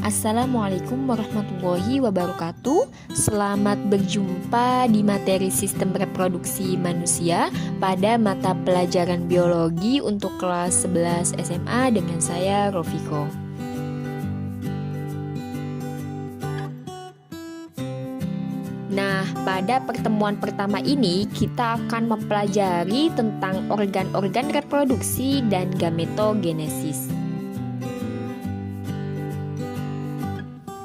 Assalamualaikum warahmatullahi wabarakatuh. Selamat berjumpa di materi sistem reproduksi manusia pada mata pelajaran biologi untuk kelas 11 SMA dengan saya Rofiko. Nah, pada pertemuan pertama ini kita akan mempelajari tentang organ-organ reproduksi dan gametogenesis.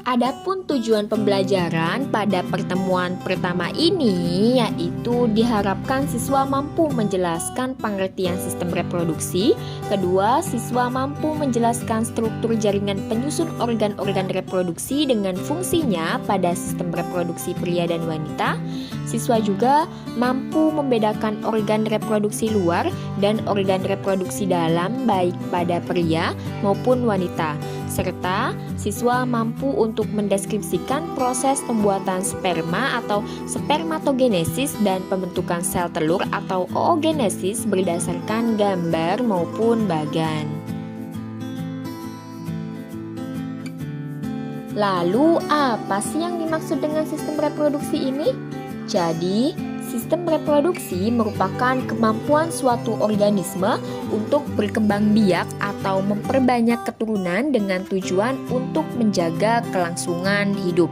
Adapun tujuan pembelajaran pada pertemuan pertama ini yaitu diharapkan siswa mampu menjelaskan pengertian sistem reproduksi. Kedua, siswa mampu menjelaskan struktur jaringan penyusun organ-organ reproduksi dengan fungsinya pada sistem reproduksi pria dan wanita. Siswa juga mampu membedakan organ reproduksi luar dan organ reproduksi dalam baik pada pria maupun wanita. Serta siswa mampu untuk mendeskripsikan proses pembuatan sperma atau spermatogenesis dan pembentukan sel telur atau oogenesis berdasarkan gambar maupun bagan. Lalu apa sih yang dimaksud dengan sistem reproduksi ini? Jadi, sistem reproduksi merupakan kemampuan suatu organisme untuk berkembang biak atau memperbanyak keturunan dengan tujuan untuk menjaga kelangsungan hidup.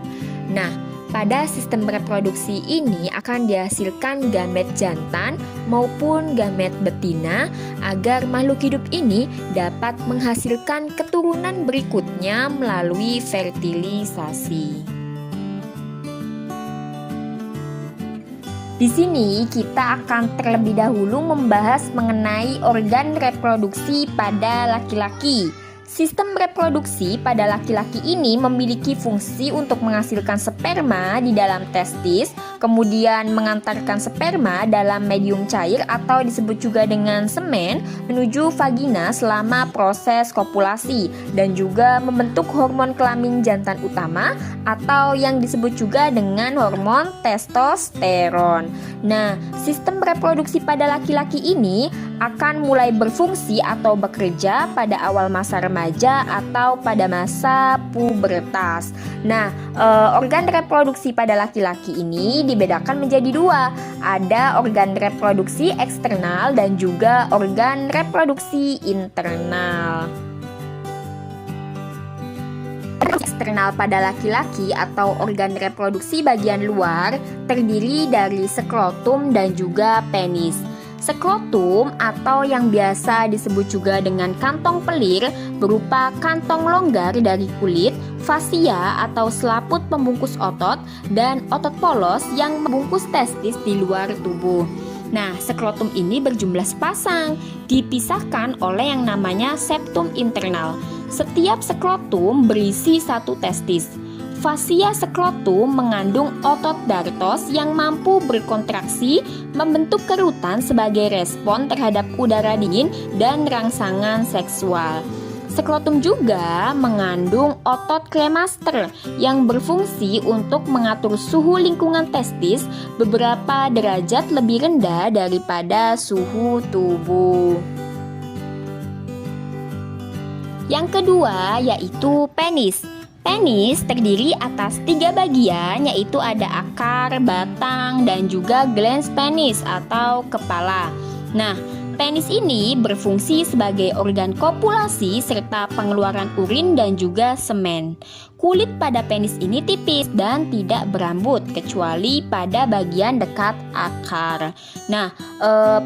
Nah, pada sistem reproduksi ini akan dihasilkan gamet jantan maupun gamet betina agar makhluk hidup ini dapat menghasilkan keturunan berikutnya melalui fertilisasi. Di sini kita akan terlebih dahulu membahas mengenai organ reproduksi pada laki-laki. Sistem reproduksi pada laki-laki ini memiliki fungsi untuk menghasilkan sperma di dalam testis, kemudian mengantarkan sperma dalam medium cair atau disebut juga dengan semen menuju vagina selama proses kopulasi dan juga membentuk hormon kelamin jantan utama atau yang disebut juga dengan hormon testosteron. Nah, sistem reproduksi pada laki-laki ini akan mulai berfungsi atau bekerja pada awal masa remaja atau pada masa pubertas. Nah, organ reproduksi pada laki-laki ini dibedakan menjadi dua. Ada organ reproduksi eksternal dan juga organ reproduksi internal. Eksternal pada laki-laki atau organ reproduksi bagian luar terdiri dari skrotum dan juga penis. Skrotum atau yang biasa disebut juga dengan kantong pelir berupa kantong longgar dari kulit, fasia atau selaput pembungkus otot, dan otot polos yang membungkus testis di luar tubuh. Nah, skrotum ini berjumlah sepasang, dipisahkan oleh yang namanya septum internal. Setiap skrotum berisi satu testis. Fasia skrotum mengandung otot dartos yang mampu berkontraksi, membentuk kerutan sebagai respon terhadap udara dingin dan rangsangan seksual. Skrotum juga mengandung otot kremaster yang berfungsi untuk mengatur suhu lingkungan testis beberapa derajat lebih rendah daripada suhu tubuh. Yang kedua yaitu penis. Penis terdiri atas 3 bagian, yaitu ada akar, batang, dan juga glans penis atau kepala. Nah, penis ini berfungsi sebagai organ kopulasi serta pengeluaran urin dan juga semen. Kulit pada penis ini tipis dan tidak berambut kecuali pada bagian dekat akar. Nah,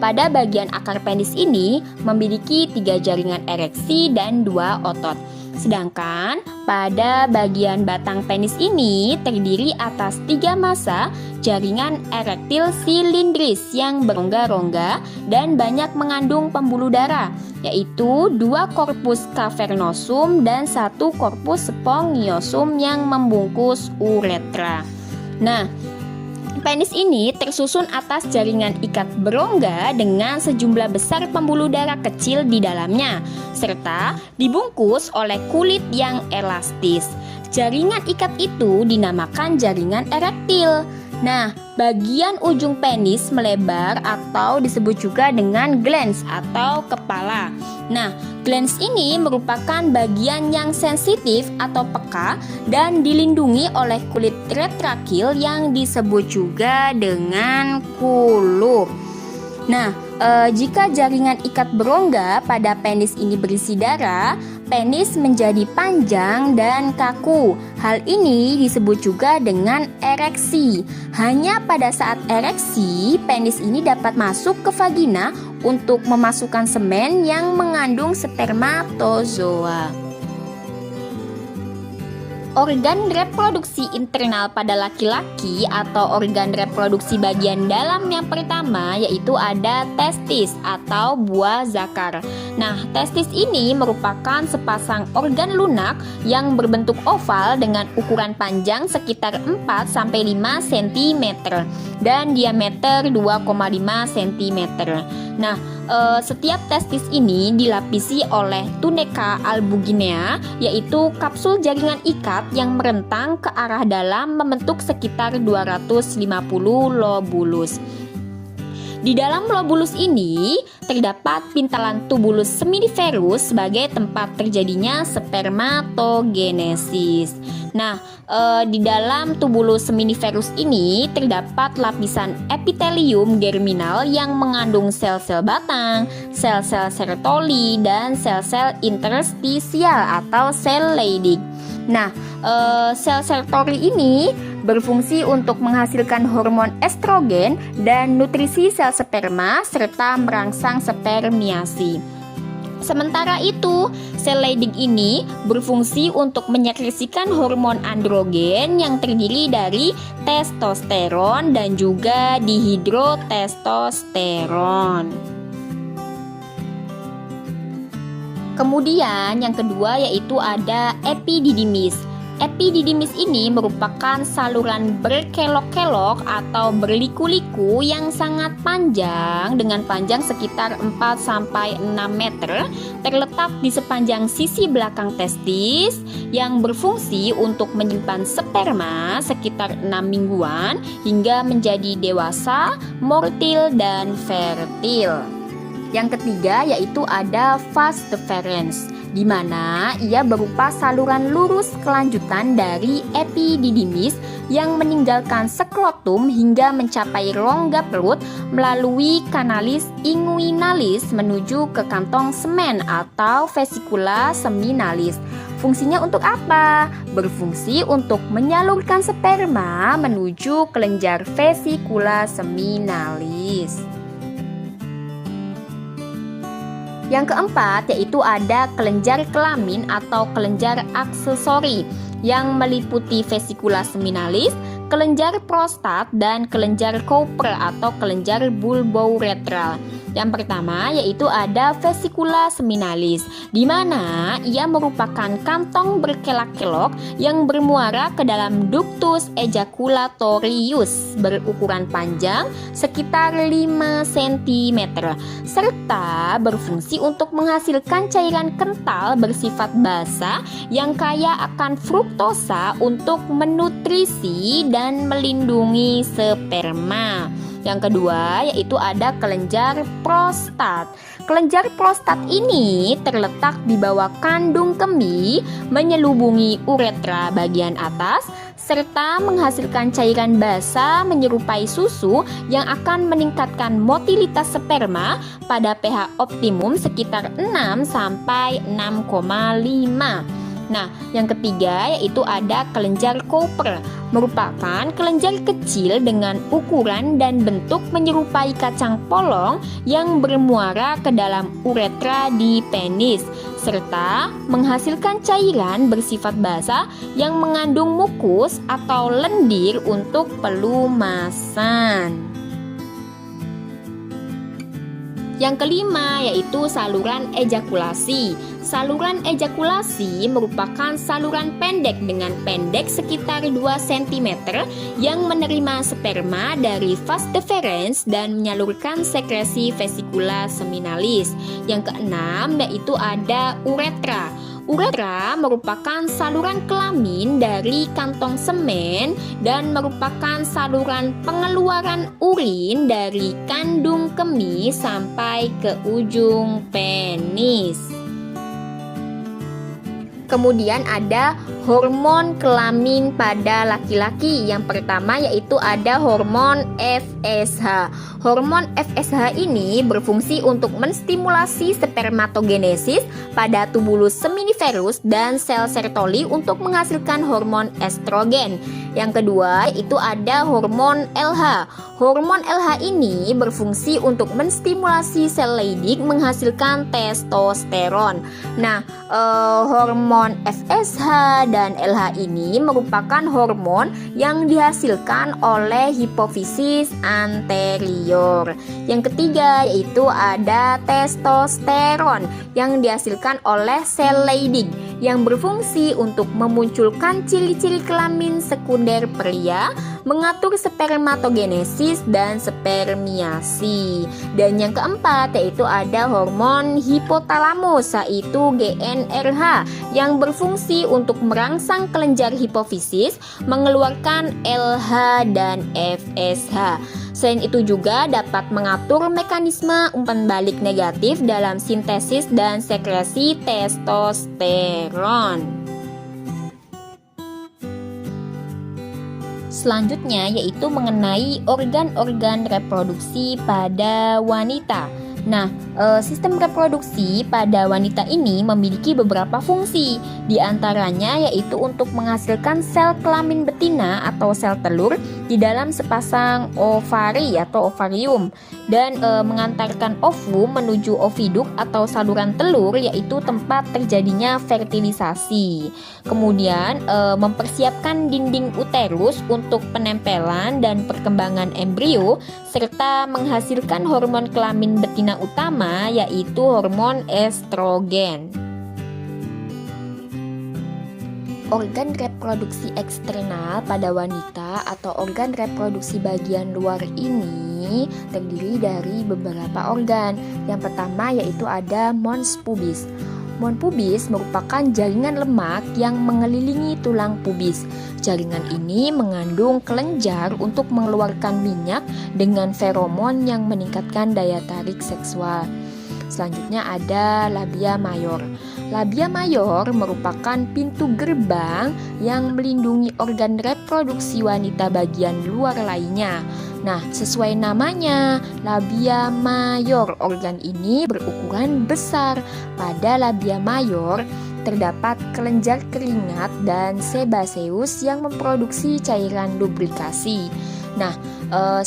pada bagian akar penis ini memiliki 3 jaringan ereksi dan 2 otot. Sedangkan pada bagian batang penis ini terdiri atas 3 massa jaringan erektil silindris yang berongga-rongga dan banyak mengandung pembuluh darah, yaitu 2 korpus cavernosum dan 1 korpus spongiosum yang membungkus uretra. Nah, penis ini tersusun atas jaringan ikat berongga dengan sejumlah besar pembuluh darah kecil di dalamnya, serta dibungkus oleh kulit yang elastis. Jaringan ikat itu dinamakan jaringan erektil. Nah, bagian ujung penis melebar atau disebut juga dengan glans atau kepala. Nah, glans ini merupakan bagian yang sensitif atau peka dan dilindungi oleh kulit retrakil yang disebut juga dengan kulup. Nah, jika jaringan ikat berongga pada penis ini berisi darah, penis menjadi panjang dan kaku. Hal ini disebut juga dengan ereksi. Hanya pada saat ereksi, penis ini dapat masuk ke vagina untuk memasukkan semen yang mengandung spermatozoa. Organ reproduksi internal pada laki-laki atau organ reproduksi bagian dalam yang pertama yaitu ada testis atau buah zakar. Nah, testis ini merupakan sepasang organ lunak yang berbentuk oval dengan ukuran panjang sekitar 4-5 cm dan diameter 2,5 cm. Nah, setiap testis ini dilapisi oleh tunika albuginea, yaitu kapsul jaringan ikat yang merentang ke arah dalam membentuk sekitar 250 lobulus. Di dalam lobulus ini terdapat pintalan tubulus seminiferus sebagai tempat terjadinya spermatogenesis. Nah, di dalam tubulus seminiferus ini terdapat lapisan epitelium germinal yang mengandung sel-sel batang, sel-sel sertoli, dan sel-sel interstisial atau sel Leydig. Nah, sel sertoli ini berfungsi untuk menghasilkan hormon estrogen dan nutrisi sel sperma serta merangsang spermiasi. Sementara itu, sel Leydig ini berfungsi untuk menyekresikan hormon androgen yang terdiri dari testosteron dan juga dihidrotestosteron. Kemudian yang kedua yaitu ada epididymis. Epididymis ini merupakan saluran berkelok-kelok atau berliku-liku yang sangat panjang dengan panjang sekitar 4-6 meter terletak di sepanjang sisi belakang testis yang berfungsi untuk menyimpan sperma sekitar 6 mingguan hingga menjadi dewasa, motil, dan fertil. Yang ketiga yaitu ada vas deferens, di mana ia berupa saluran lurus kelanjutan dari epididymis yang meninggalkan skrotum hingga mencapai rongga perut melalui kanalis inguinalis menuju ke kantong semen atau vesikula seminalis. Fungsinya untuk apa? Berfungsi untuk menyalurkan sperma menuju kelenjar vesikula seminalis. Yang keempat yaitu ada kelenjar kelamin atau kelenjar aksesori yang meliputi vesikula seminalis, kelenjar prostat, dan kelenjar Cowper atau kelenjar bulbouretral. Yang pertama yaitu ada vesikula seminalis, di mana ia merupakan kantong berkelak-kelok yang bermuara ke dalam ductus ejaculatorius berukuran panjang sekitar 5 cm serta berfungsi untuk menghasilkan cairan kental bersifat basa yang kaya akan fruktosa untuk menutrisi dan melindungi sperma. Yang kedua yaitu ada kelenjar prostat. Kelenjar prostat ini terletak di bawah kandung kemih, menyelubungi uretra bagian atas, serta menghasilkan cairan basa menyerupai susu yang akan meningkatkan motilitas sperma pada pH optimum sekitar 6-6,5. Nah, yang ketiga yaitu ada kelenjar Cowper, merupakan kelenjar kecil dengan ukuran dan bentuk menyerupai kacang polong yang bermuara ke dalam uretra di penis, serta menghasilkan cairan bersifat basa yang mengandung mukus atau lendir untuk pelumasan. Yang kelima yaitu saluran ejakulasi. Saluran ejakulasi merupakan saluran pendek dengan pendek sekitar 2 cm yang menerima sperma dari vas deferens dan menyalurkan sekresi vesikula seminalis. Yang keenam yaitu ada uretra. Uretra merupakan saluran kelamin dari kantong semen dan merupakan saluran pengeluaran urin dari kandung kemih sampai ke ujung penis. Kemudian ada hormon kelamin pada laki-laki. Yang pertama yaitu ada hormon FSH. Hormon FSH ini berfungsi untuk menstimulasi spermatogenesis pada tubulus seminiferus dan sel Sertoli untuk menghasilkan hormon estrogen. Yang kedua itu ada hormon LH. Hormon LH ini berfungsi untuk menstimulasi sel Leydig menghasilkan testosteron. Nah, hormon FSH dan LH ini merupakan hormon yang dihasilkan oleh hipofisis anterior. Yang ketiga yaitu ada testosteron yang dihasilkan oleh sel Leydig yang berfungsi untuk memunculkan ciri-ciri kelamin sekunder pria, mengatur spermatogenesis dan spermiasi. Dan yang keempat yaitu ada hormon hipotalamus yaitu GnRH yang berfungsi untuk merangsang kelenjar hipofisis mengeluarkan LH dan FSH. Selain itu juga dapat mengatur mekanisme umpan balik negatif dalam sintesis dan sekresi testosteron. Selanjutnya yaitu mengenai organ-organ reproduksi pada wanita. Nah, sistem reproduksi pada wanita ini memiliki beberapa fungsi. Di antaranya yaitu untuk menghasilkan sel kelamin betina atau sel telur di dalam sepasang ovari atau ovarium dan mengantarkan ovum menuju oviduk atau saluran telur yaitu tempat terjadinya fertilisasi. Kemudian mempersiapkan dinding uterus untuk penempelan dan perkembangan embrio serta menghasilkan hormon kelamin betina utama yaitu hormon estrogen. Organ reproduksi eksternal pada wanita atau organ reproduksi bagian luar ini terdiri dari beberapa organ. Yang pertama yaitu ada mons pubis. Mons pubis merupakan jaringan lemak yang mengelilingi tulang pubis. Jaringan ini mengandung kelenjar untuk mengeluarkan minyak dengan feromon yang meningkatkan daya tarik seksual. Selanjutnya ada labia mayor. Labia mayor merupakan pintu gerbang yang melindungi organ reproduksi wanita bagian luar lainnya. Nah, sesuai namanya, labia mayor, organ ini berukuran besar. Pada labia mayor terdapat kelenjar keringat dan sebaceus yang memproduksi cairan lubrikasi. Nah,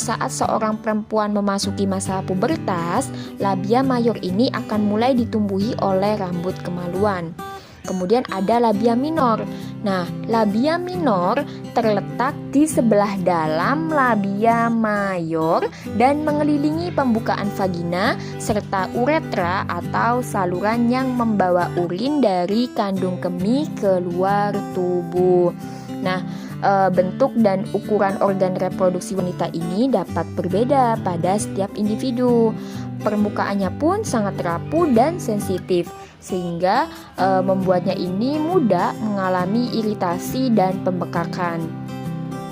saat seorang perempuan memasuki masa pubertas, labia mayor ini akan mulai ditumbuhi oleh rambut kemaluan. Kemudian ada labia minor. Nah, labia minor terletak di sebelah dalam labia mayor dan mengelilingi pembukaan vagina serta uretra atau saluran yang membawa urin dari kandung kemih keluar tubuh. Nah, bentuk dan ukuran organ reproduksi wanita ini dapat berbeda pada setiap individu. Permukaannya pun sangat rapuh dan sensitif, sehingga membuatnya ini mudah mengalami iritasi dan pembekakan.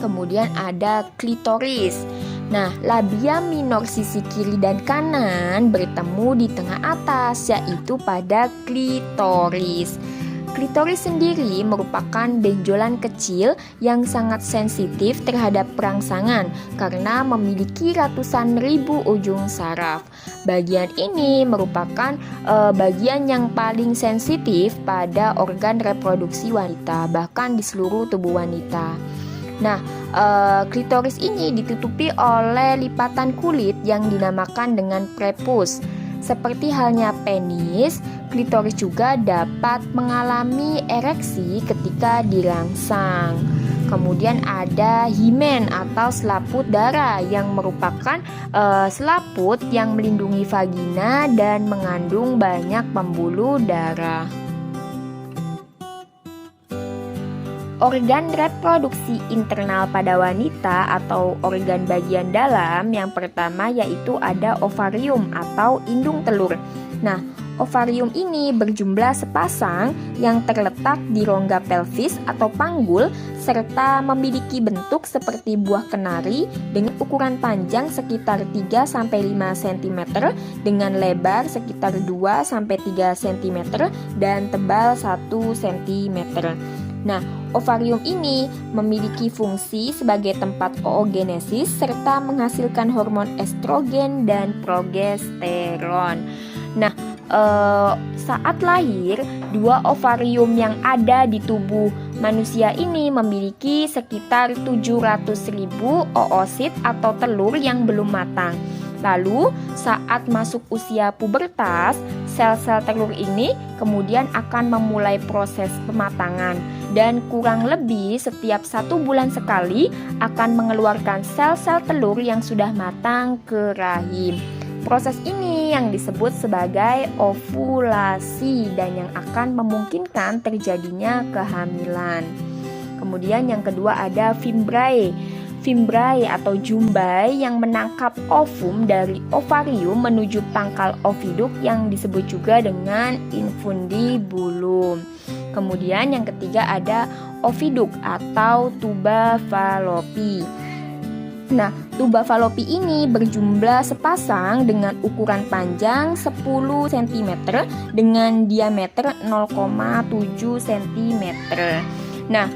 Kemudian ada klitoris. Nah, labia minor sisi kiri dan kanan bertemu di tengah atas, yaitu pada klitoris. Klitoris sendiri merupakan benjolan kecil yang sangat sensitif terhadap perangsangan karena memiliki ratusan ribu ujung saraf. Bagian ini merupakan bagian yang paling sensitif pada organ reproduksi wanita, bahkan di seluruh tubuh wanita. Nah, klitoris ini ditutupi oleh lipatan kulit yang dinamakan dengan prepus. Seperti halnya penis, klitoris juga dapat mengalami ereksi ketika dirangsang. Kemudian ada himen atau selaput darah yang merupakan selaput yang melindungi vagina dan mengandung banyak pembuluh darah. Organ reproduksi internal pada wanita atau organ bagian dalam yang pertama yaitu ada ovarium atau indung telur. Nah, ovarium ini berjumlah sepasang yang terletak di rongga pelvis atau panggul serta memiliki bentuk seperti buah kenari dengan ukuran panjang sekitar 3-5 cm dengan lebar sekitar 2-3 cm dan tebal 1 cm. Nah, ovarium ini memiliki fungsi sebagai tempat oogenesis serta menghasilkan hormon estrogen dan progesteron. Nah, saat lahir, 2 ovarium yang ada di tubuh manusia ini memiliki sekitar 700.000 oosit atau telur yang belum matang. Lalu, saat masuk usia pubertas, sel-sel telur ini kemudian akan memulai proses pematangan dan kurang lebih setiap 1 bulan sekali akan mengeluarkan sel-sel telur yang sudah matang ke rahim. Proses ini yang disebut sebagai ovulasi dan yang akan memungkinkan terjadinya kehamilan. Kemudian yang kedua ada fimbriae. Fimbriae atau jumbai yang menangkap ovum dari ovarium menuju pangkal oviduk yang disebut juga dengan infundibulum. Kemudian yang ketiga ada oviduk atau tuba Fallopi. Nah, tuba Fallopi ini berjumlah sepasang dengan ukuran panjang 10 cm dengan diameter 0,7 cm. Nah,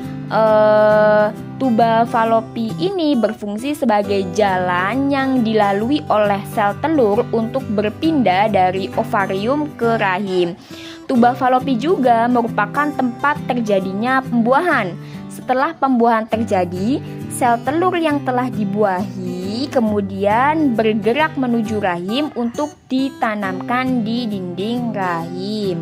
tuba Fallopi ini berfungsi sebagai jalan yang dilalui oleh sel telur untuk berpindah dari ovarium ke rahim. Tuba Fallopi juga merupakan tempat terjadinya pembuahan. Setelah pembuahan terjadi, sel telur yang telah dibuahi kemudian bergerak menuju rahim untuk ditanamkan di dinding rahim.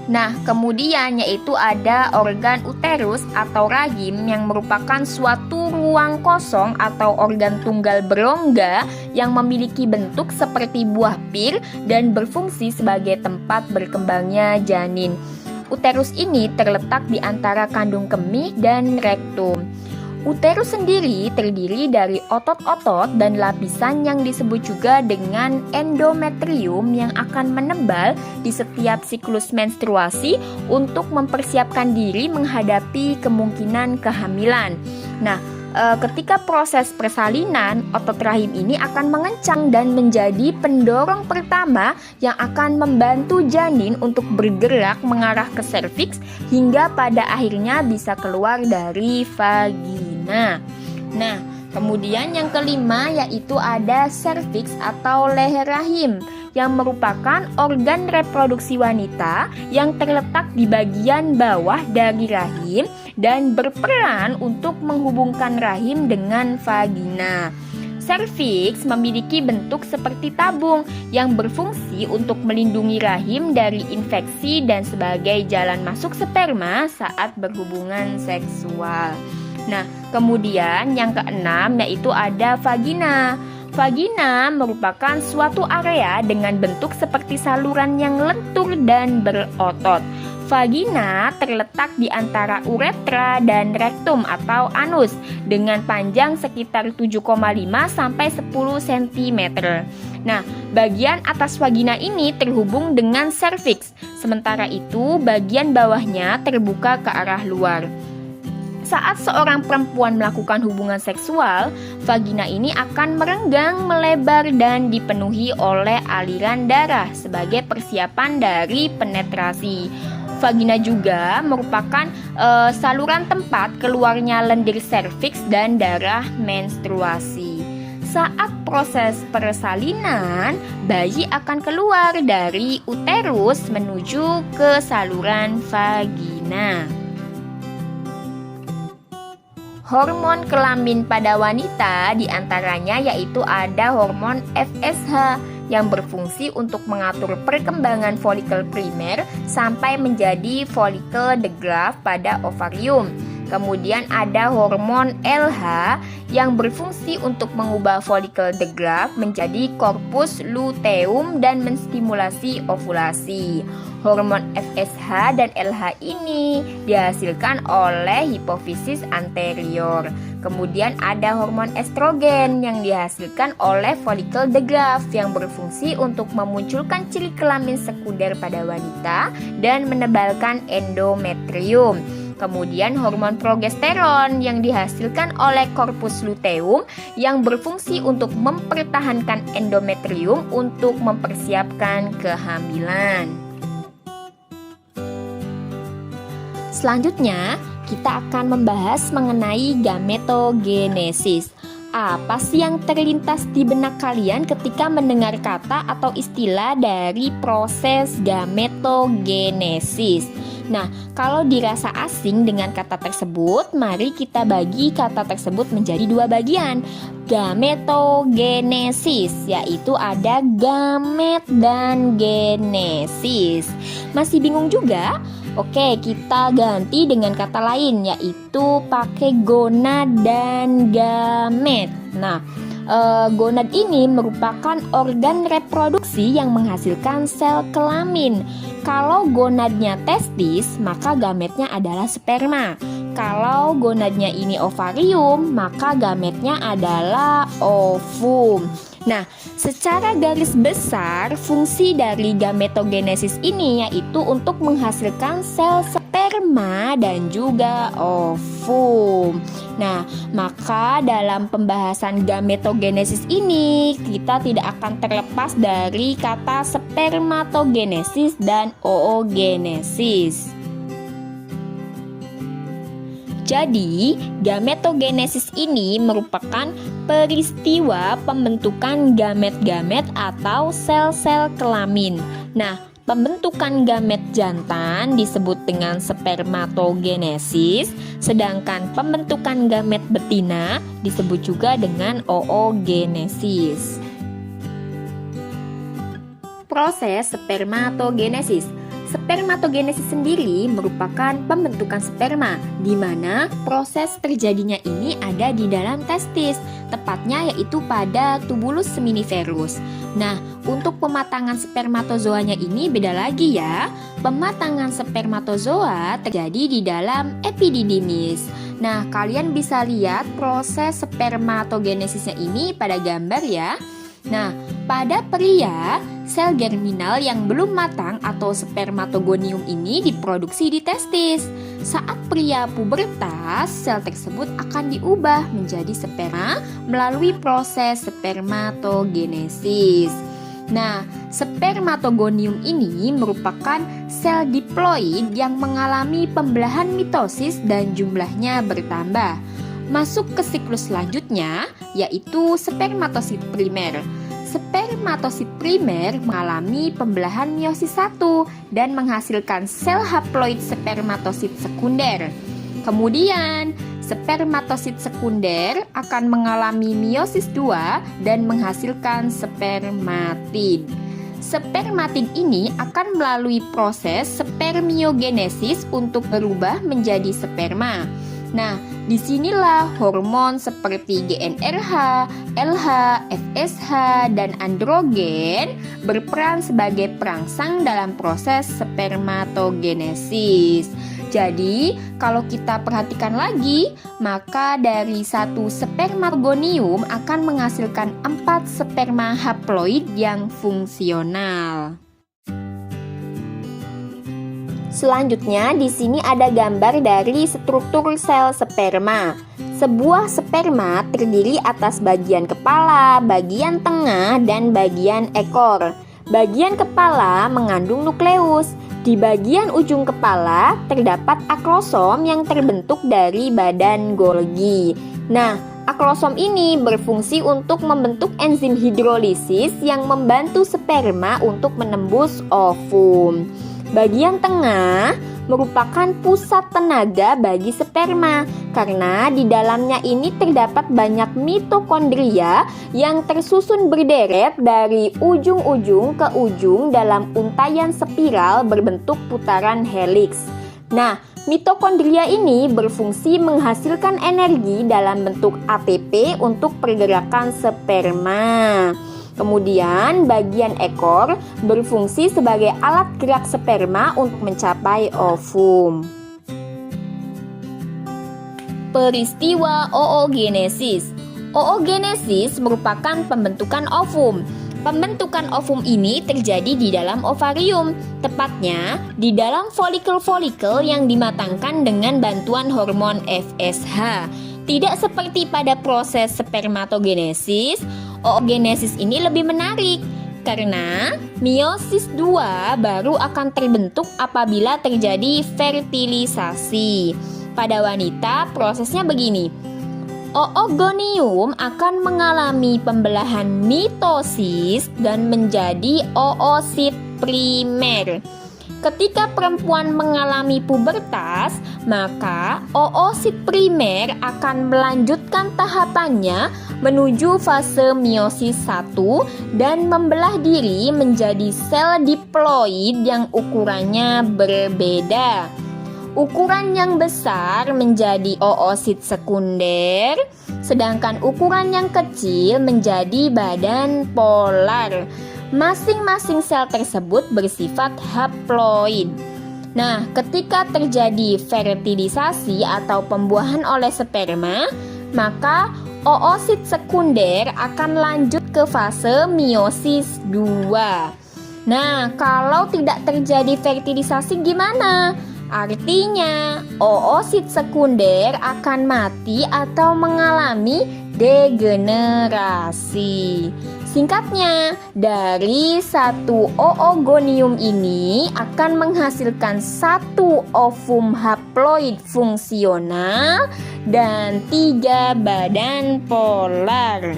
Nah, kemudian yaitu ada organ uterus atau rahim yang merupakan suatu ruang kosong atau organ tunggal berongga yang memiliki bentuk seperti buah pir dan berfungsi sebagai tempat berkembangnya janin. Uterus ini terletak di antara kandung kemih dan rektum. Uterus sendiri terdiri dari otot-otot dan lapisan yang disebut juga dengan endometrium yang akan menebal di setiap siklus menstruasi untuk mempersiapkan diri menghadapi kemungkinan kehamilan. Nah, ketika proses persalinan, otot rahim ini akan mengencang dan menjadi pendorong pertama yang akan membantu janin untuk bergerak mengarah ke serviks hingga pada akhirnya bisa keluar dari vagina. Nah, kemudian yang kelima yaitu ada serviks atau leher rahim yang merupakan organ reproduksi wanita yang terletak di bagian bawah dari rahim dan berperan untuk menghubungkan rahim dengan vagina. Serviks memiliki bentuk seperti tabung yang berfungsi untuk melindungi rahim dari infeksi dan sebagai jalan masuk sperma saat berhubungan seksual. Nah, kemudian yang keenam yaitu ada vagina. Vagina merupakan suatu area dengan bentuk seperti saluran yang lentur dan berotot. Vagina terletak di antara uretra dan rektum atau anus dengan panjang sekitar 7,5 sampai 10 cm. Nah, bagian atas vagina ini terhubung dengan serviks, sementara itu bagian bawahnya terbuka ke arah luar. Saat seorang perempuan melakukan hubungan seksual, vagina ini akan merenggang, melebar, dan dipenuhi oleh aliran darah sebagai persiapan dari penetrasi. Vagina juga merupakan saluran tempat keluarnya lendir serviks dan darah menstruasi. Saat proses persalinan, bayi akan keluar dari uterus menuju ke saluran vagina. Hormon kelamin pada wanita diantaranya yaitu ada hormon FSH yang berfungsi untuk mengatur perkembangan folikel primer sampai menjadi folikel de Graaff pada ovarium. Kemudian ada hormon LH yang berfungsi untuk mengubah folikel the graft menjadi corpus luteum dan menstimulasi ovulasi. Hormon FSH dan LH ini dihasilkan oleh hipofisis anterior. Kemudian ada hormon estrogen yang dihasilkan oleh folikel the graft yang berfungsi untuk memunculkan ciri kelamin sekunder pada wanita dan menebalkan endometrium. Kemudian hormon progesteron yang dihasilkan oleh corpus luteum yang berfungsi untuk mempertahankan endometrium untuk mempersiapkan kehamilan. Selanjutnya, kita akan membahas mengenai gametogenesis. Apa sih yang terlintas di benak kalian ketika mendengar kata atau istilah dari proses gametogenesis? Nah, kalau dirasa asing dengan kata tersebut, mari kita bagi kata tersebut menjadi dua bagian. Gametogenesis, yaitu ada gamet dan genesis. Masih bingung juga? Oke, kita ganti dengan kata lain, yaitu pakai gonad dan gamet. Nah, gonad ini merupakan organ reproduksi yang menghasilkan sel kelamin. Kalau gonadnya testis, maka gametnya adalah sperma. Kalau gonadnya ini ovarium, maka gametnya adalah ovum. Nah, secara garis besar, fungsi dari gametogenesis ini yaitu untuk menghasilkan sel sperma dan juga ovum. Nah, maka dalam pembahasan gametogenesis ini, kita tidak akan terlepas dari kata spermatogenesis dan oogenesis. Jadi, gametogenesis ini merupakan peristiwa pembentukan gamet-gamet atau sel-sel kelamin. Nah, pembentukan gamet jantan disebut dengan spermatogenesis, sedangkan pembentukan gamet betina disebut juga dengan oogenesis. Proses spermatogenesis. Spermatogenesis sendiri merupakan pembentukan sperma, di mana proses terjadinya ini ada di dalam testis, tepatnya yaitu pada tubulus seminiferus. Nah, untuk pematangan spermatozoanya ini beda lagi ya. Pematangan spermatozoa terjadi di dalam epididymis. Nah, kalian bisa lihat proses spermatogenesisnya ini pada gambar ya. Nah, pada pria, sel germinal yang belum matang atau spermatogonium ini diproduksi di testis. Saat pria pubertas, sel tersebut akan diubah menjadi sperma melalui proses spermatogenesis. Nah, spermatogonium ini merupakan sel diploid yang mengalami pembelahan mitosis dan jumlahnya bertambah. Masuk ke siklus selanjutnya, yaitu spermatosit primer. Spermatosit primer mengalami pembelahan meiosis 1 dan menghasilkan sel haploid spermatosit sekunder. Kemudian, spermatosit sekunder akan mengalami meiosis 2 dan menghasilkan spermatid. Spermatid ini akan melalui proses spermiogenesis untuk berubah menjadi sperma. Nah, disinilah hormon seperti GnRH, LH, FSH, dan androgen berperan sebagai perangsang dalam proses spermatogenesis. Jadi, kalau kita perhatikan lagi, maka dari satu spermatogonium akan menghasilkan 4 sperma haploid yang fungsional. Selanjutnya, di sini ada gambar dari struktur sel sperma. Sebuah sperma terdiri atas bagian kepala, bagian tengah, dan bagian ekor. Bagian kepala mengandung nukleus. Di bagian ujung kepala terdapat akrosom yang terbentuk dari badan Golgi. Nah, akrosom ini berfungsi untuk membentuk enzim hidrolisis yang membantu sperma untuk menembus ovum. Bagian tengah merupakan pusat tenaga bagi sperma karena di dalamnya ini terdapat banyak mitokondria yang tersusun berderet dari ujung-ujung ke ujung dalam untaian spiral berbentuk putaran heliks. Nah, Mitokondria ini berfungsi menghasilkan energi dalam bentuk ATP untuk pergerakan sperma. Kemudian bagian ekor berfungsi sebagai alat gerak sperma untuk mencapai ovum. Peristiwa oogenesis. Oogenesis merupakan pembentukan ovum. Pembentukan ovum ini terjadi di dalam ovarium, tepatnya di dalam folikel-folikel yang dimatangkan dengan bantuan hormon FSH. Tidak seperti pada proses spermatogenesis, oogenesis ini lebih menarik karena meiosis 2 baru akan terbentuk apabila terjadi fertilisasi. Pada wanita, prosesnya begini. Oogonium akan mengalami pembelahan mitosis dan menjadi oosit primer. Ketika perempuan mengalami pubertas, maka oosit primer akan melanjutkan tahapannya menuju fase meiosis 1 dan membelah diri menjadi sel diploid yang ukurannya berbeda. Ukuran yang besar menjadi oosit sekunder, sedangkan ukuran yang kecil menjadi badan polar. Masing-masing sel tersebut bersifat haploid. Nah, ketika terjadi fertilisasi atau pembuahan oleh sperma, maka oosit sekunder akan lanjut ke fase meiosis 2. Nah, kalau tidak terjadi fertilisasi gimana? Artinya, oosit sekunder akan mati atau mengalami degenerasi. Singkatnya, dari satu oogonium ini akan menghasilkan satu ovum haploid fungsional dan 3 badan polar.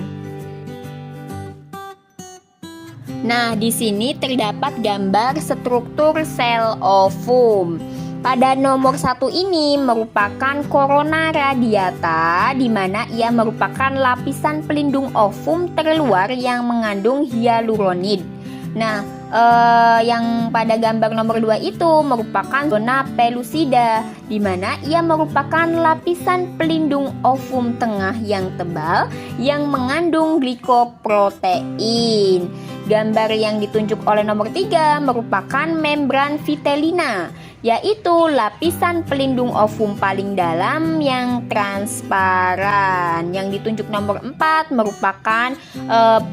Nah, di sini terdapat gambar struktur sel ovum. Pada nomor 1 ini merupakan corona radiata, di mana ia merupakan lapisan pelindung ovum terluar yang mengandung hyaluronid. Nah, yang pada gambar nomor 2 itu merupakan zona pellucida, di mana ia merupakan lapisan pelindung ovum tengah yang tebal yang mengandung glikoprotein. Gambar yang ditunjuk oleh nomor 3 merupakan membran vitellina, yaitu lapisan pelindung ovum paling dalam yang transparan. Yang ditunjuk nomor 4 merupakan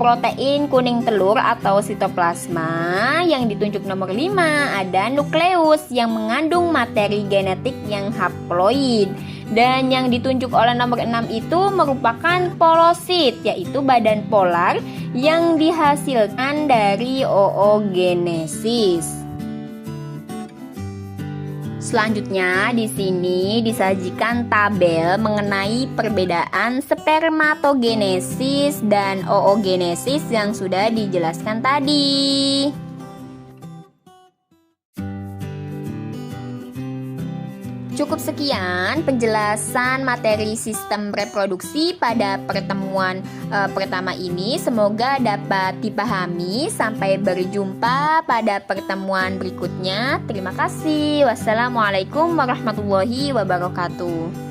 protein kuning telur atau sitoplasma. Yang ditunjuk nomor 5 ada nukleus yang mengandung materi genetik yang haploid. Dan yang ditunjuk oleh nomor 6 itu merupakan polosit, yaitu badan polar yang dihasilkan dari oogenesis. Selanjutnya di sini disajikan tabel mengenai perbedaan spermatogenesis dan oogenesis yang sudah dijelaskan tadi. Cukup sekian penjelasan materi sistem reproduksi pada pertemuan pertama ini. Semoga dapat dipahami. Sampai berjumpa pada pertemuan berikutnya. Terima kasih. Wassalamualaikum warahmatullahi wabarakatuh.